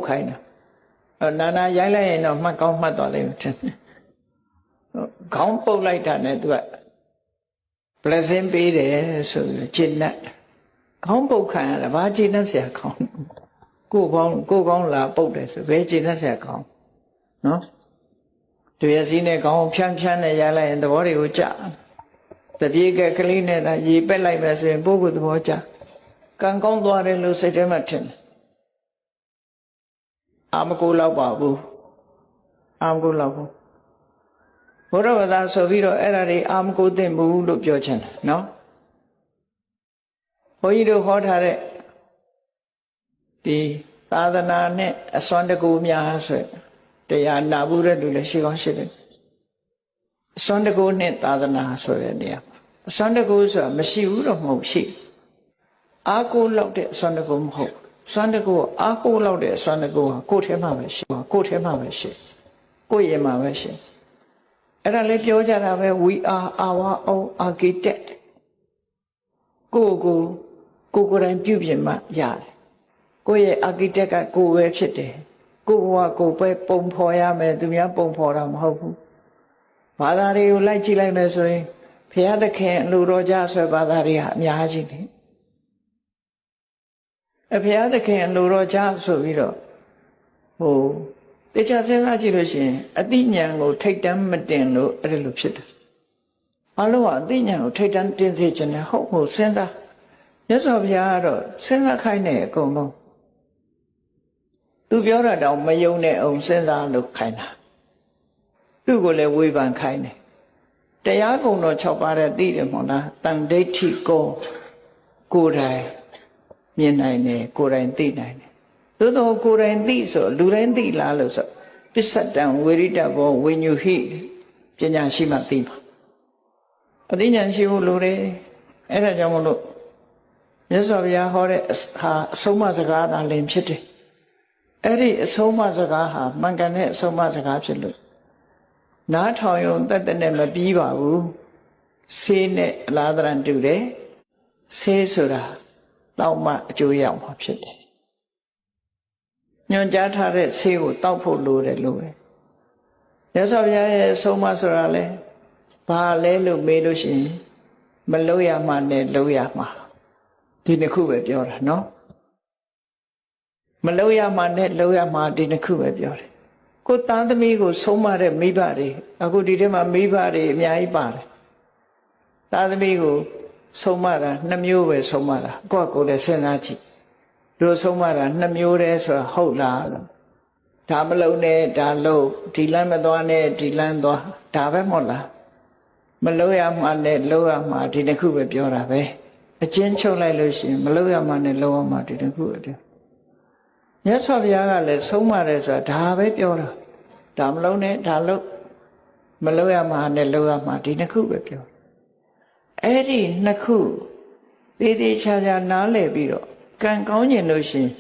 ခိုင်းတာနာရိုက်လိုက်ရင်တော့မှတ်ကောင်းမှတ်သွားလိမ့်မယ်ခေါင်းပုတ်လိုက်တာနဲ့သူက blessing ပေးတယ်ဆိုပြီးကျင့်တတ်ခေါင်းပုတ်ခံရတာဘာကျင့်တတ်เสียခေါင်းကိုယ်ကောင်းလာပုတ်တယ်ဆိုဘယ်ကျင့်တတ်เสียခေါင်းနော်သူရစီနဲ့ခေါင်းဖြန်းနဲ့ရိုက်လိုက်ရင်သဘောတွေကိုကြတပြေကကလေးနဲ့သာရေပက်လိုက်မယ်ဆိုရင်ပုဂ္ဂိုလ်သဘောကြကံကောင်းသွားတယ်လို့စိတ်ထဲမှာထင်တယ်အာမကိုလောက်ပါဘူးအာမကိုလောက်ဘူးဘုရားဘာသာဆိုပြီးတော့အဲ့ဒါတွေအာမကိုသိမ့်ဘူးလို့ပြောချင်တယ်နော်ဘုန်းကြီးတို့ဟောထားတဲ့ဒီသာသနာနဲ့အစွမ်းတကူများဆိုတရားနာဘူးတဲ့လူလည်းရှိကောင်းရှိတယ်အစွမ်းတကူနဲ့သာသနာဆိုတဲ့နေရာအစွမ်းတကူဆိုတာမရှိဘူးတော့မဟုတ်ရှိအာကိုလောက်တဲ့အစွမ်းတကူမဟုတ်စွမ်းတကူအာကိုလောက်တဲ့အစွမ်းတကူဟာကိုယ်ထဲမှာပဲရှိကိုယ်ထဲမှာပဲရှိကိုယ်ရင်မှာပဲရှိအဲ့ဒါလည်းပြောကြတာပဲ we are our own architect ကိုယ်တိုင်ပြုပြင်မှရတယ်ကိုယ့်ရဲ့ architect ကကိုယ်ပဲဖြစ်တယ်ကိုယ်ဘဝကိုယ်ပဲပုံဖော်ရမယ်သူများပုံဖော်တာမဟုတ်ဘူးဘာသာတွေကိုလိုက်ကြည့်လိုက်မယ်ဆိုရင်ဘုရားသခင်လူတော်ကြဆွဲဘာသာတွေဟာအများကြီးနေဘုရားသခင်လူတော်ကြဆိုပြီးတော့တရားစဉ်းစားကြည့်လို့ရှိရင်အသိဉာဏ်ကိုထိတ်တန်းမတင်လို့အဲ့ဒါလိုဖြစ်တယ်အလုံးကအသိဉာဏ်ကိုထိတ်တန်းတင်စေခြင်းနဲ့ဟုတ်ဟုတ်စဉ်းစားမြတ်စွာဘုရားကတော့စဉ်းစားခိုင်းနေအကုန်လုံးသူပြောတာတောင်မယုံနဲ့အောင်စဉ်းစားလို့ခိုင်းတာသူ့ကိုလည်းဝေဖန်ခိုင်းတယ်တရားကုံတော်6ပါးတဲ့သိတယ်မဟုတ်လားတန်ဒိဋ္ဌိကိုယ်တိုင်မြင်နိုင်တယ်ကိုယ်တိုင်သိနိုင်တယ်သို့တော့ကိုယ်တိုင်သိဆိုလူတိုင်းသိလားလို့ဆိုပစ္စတံဝေရိတဘောဝိညုဟိပညာရှိမှသိမှာအသိဉာဏ်ရှိဖို့လိုတယ်အဲ့ဒါကြောင့်မလို့မြတ်စွာဘုရားဟောတဲ့ဟာအဆုံးအမစကားသာလင်ဖြစ်တယ်အဲ့ဒီအဆုံးအမစကားဟာမှန်ကန်တဲ့အဆုံးအမစကားဖြစ်လို့နားထောင်ရုံတသက်နဲ့မပြီးပါဘူးဆေးနဲ့အလားတရန်တူတယ်ဆေးဆိုတာတောက်မှအကျိုးရမှာဖြစ်တယ်ညွှန်ကြားထားတဲ့ဆေးကိုတောက်ဖို့လိုတယ်လို့ပဲမြတ်စွာဘုရားရဲ့အဆုံးအမဆိုတာလဲဘာလဲလို့မေးလို့ရှိရင်မလုပ်ရမှနဲ့လုပ်ရမှာဒီနှစ်ခုပဲပြောတာနော်မလုပ်ရမှနဲ့လုပ်ရမှာဒီနှစ်ခုပဲပြောတယ်ကိုသားသမီးကိုဆုံးမတဲ့မိဘတွေအခုဒီထဲမှာမိဘတွေအများကြီးပါတယ်သားသမီးကိုဆုံးမတာ2မျိုးပဲဆုံးမတာကိုယ့်ကိုယ်လည်းစဉ်းစားကြည့်တို့ဆုံးမတာ2မျိုးတည်းဆိုတာဟုတ်လားလို့ဒါမလုံးနဲ့ဒါလုံးဒီလမ်းမသွားနဲ့ဒီလမ်းသွားဒါပဲမဟုတ်လားမလုပ်ရမှနဲ့လုပ်ရမှဒီနှစ်ခုပဲပြောတာပဲအချင်းချုပ်လိုက်လို့ရှိရင်မလုပ်ရမှနဲ့လုပ်ရမှဒီနှစ်ခုပဲပြောမြတ်စွာဘုရားကလည်းဆုံးမတယ်ဆိုတာဒါပဲပြောတာဒါမလုံးနဲ့ဒါလုံးမလုပ်ရမှနဲ့လုပ်ရမှဒီနှစ်ခုပဲပြောအဲ့ဒီနှစ်ခုသေးသေးချာချာနားလည်ပြီးတော့ကံကောင်းကျင်လို့ရှိရင်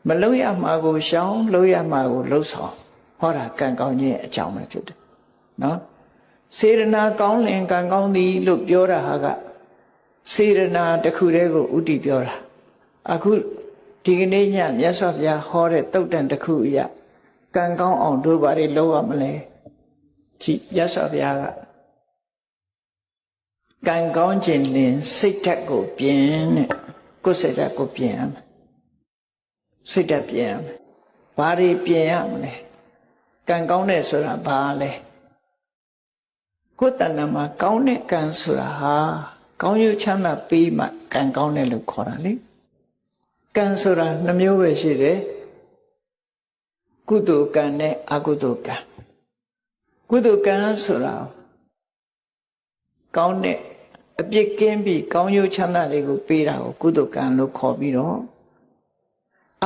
မလုပ်ရမှကိုရှောင်လုပ်ရမှကိုလှုပ်ဆောင်ဟောတာကံကောင်းခြင်းအကြောင်းပဲဖြစ်တယ်နော်စေရနာကောင်းလင်ကံကောင်းသည်လို့ပြောတာဟာကစေရနာတစ်ခုတည်းကိုဥတည်ပြောတာအခုဒီကနေ့ညမြတ်စွာဘုရားဟောတဲ့တုတ်တန်တစ်ခုအရကံကောင်းအောင်တို့ဘာတွေလုပ်ရမလဲကြည်မြတ်စွာဘုရားကကံကောင်းခြင်းလင်စိတ်ဓာတ်ကိုပြင်တဲ့ကိုယ်စိတ်ဓာတ်ကိုပြင်ရမယ်စိတ်ဓာတ်ပြင်ရမယ်ဘာတွေပြင်ရမလဲကံကောင်းတဲ့ဆိုတာဘာလဲကိုယ်တဏ္ဍာမှာကောင်းတဲ့ကံဆိုတာဟာကောင်းကျိုးချမ်းသာပေးမှကံကောင်းတယ်လို့ခေါ်တာလေကံဆိုတာ2မျိုးပဲရှိတယ်ကုသိုလ်ကံနဲ့အကုသိုလ်ကံကုသိုလ်ကံဆိုတာကောင်းတဲ့အပြစ်ကင်းပြီးကောင်းကျိုးချမ်းသာတွေကိုပေးတာကိုကုသိုလ်ကံလို့ခေါ်ပြီးတော့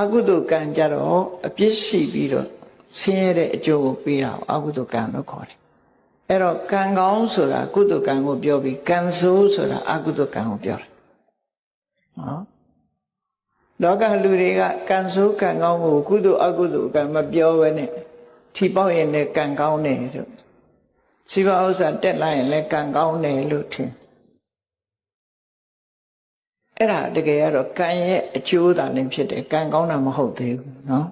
အကုသိုလ်ကံကြတော့အပြစ်ရှိပြီးတော့ဆင်းရဲတဲ့အကျိုးကိုပေးတာကိုအကုသိုလ်ကံလို့ခေါ်တယ်အဲ့တော့ကံကောင်းဆိုတာကုသိုလ်ကံကိုပြောပြီးကံဆိုးဆိုတာအကုသိုလ်ကံကိုပြောတယ်နော်လောကလူတွေကကံဆိုးကံကောင်းကိုကုသိုလ်အကုသိုလ်ကံမပြောဘဲနဲ့ထီပေါက်ရင်လည်းကံကောင်းတယ်လို့စီးပွားဥစ္စာတက်လာရင်လည်းကံကောင်းတယ်လို့ထင်အဲ့ဒါတကယ်ကတော့ကံရဲ့အကျိုးသာလည်းဖြစ်တယ်ကံကောင်းတာမဟုတ်သေးဘူးနော်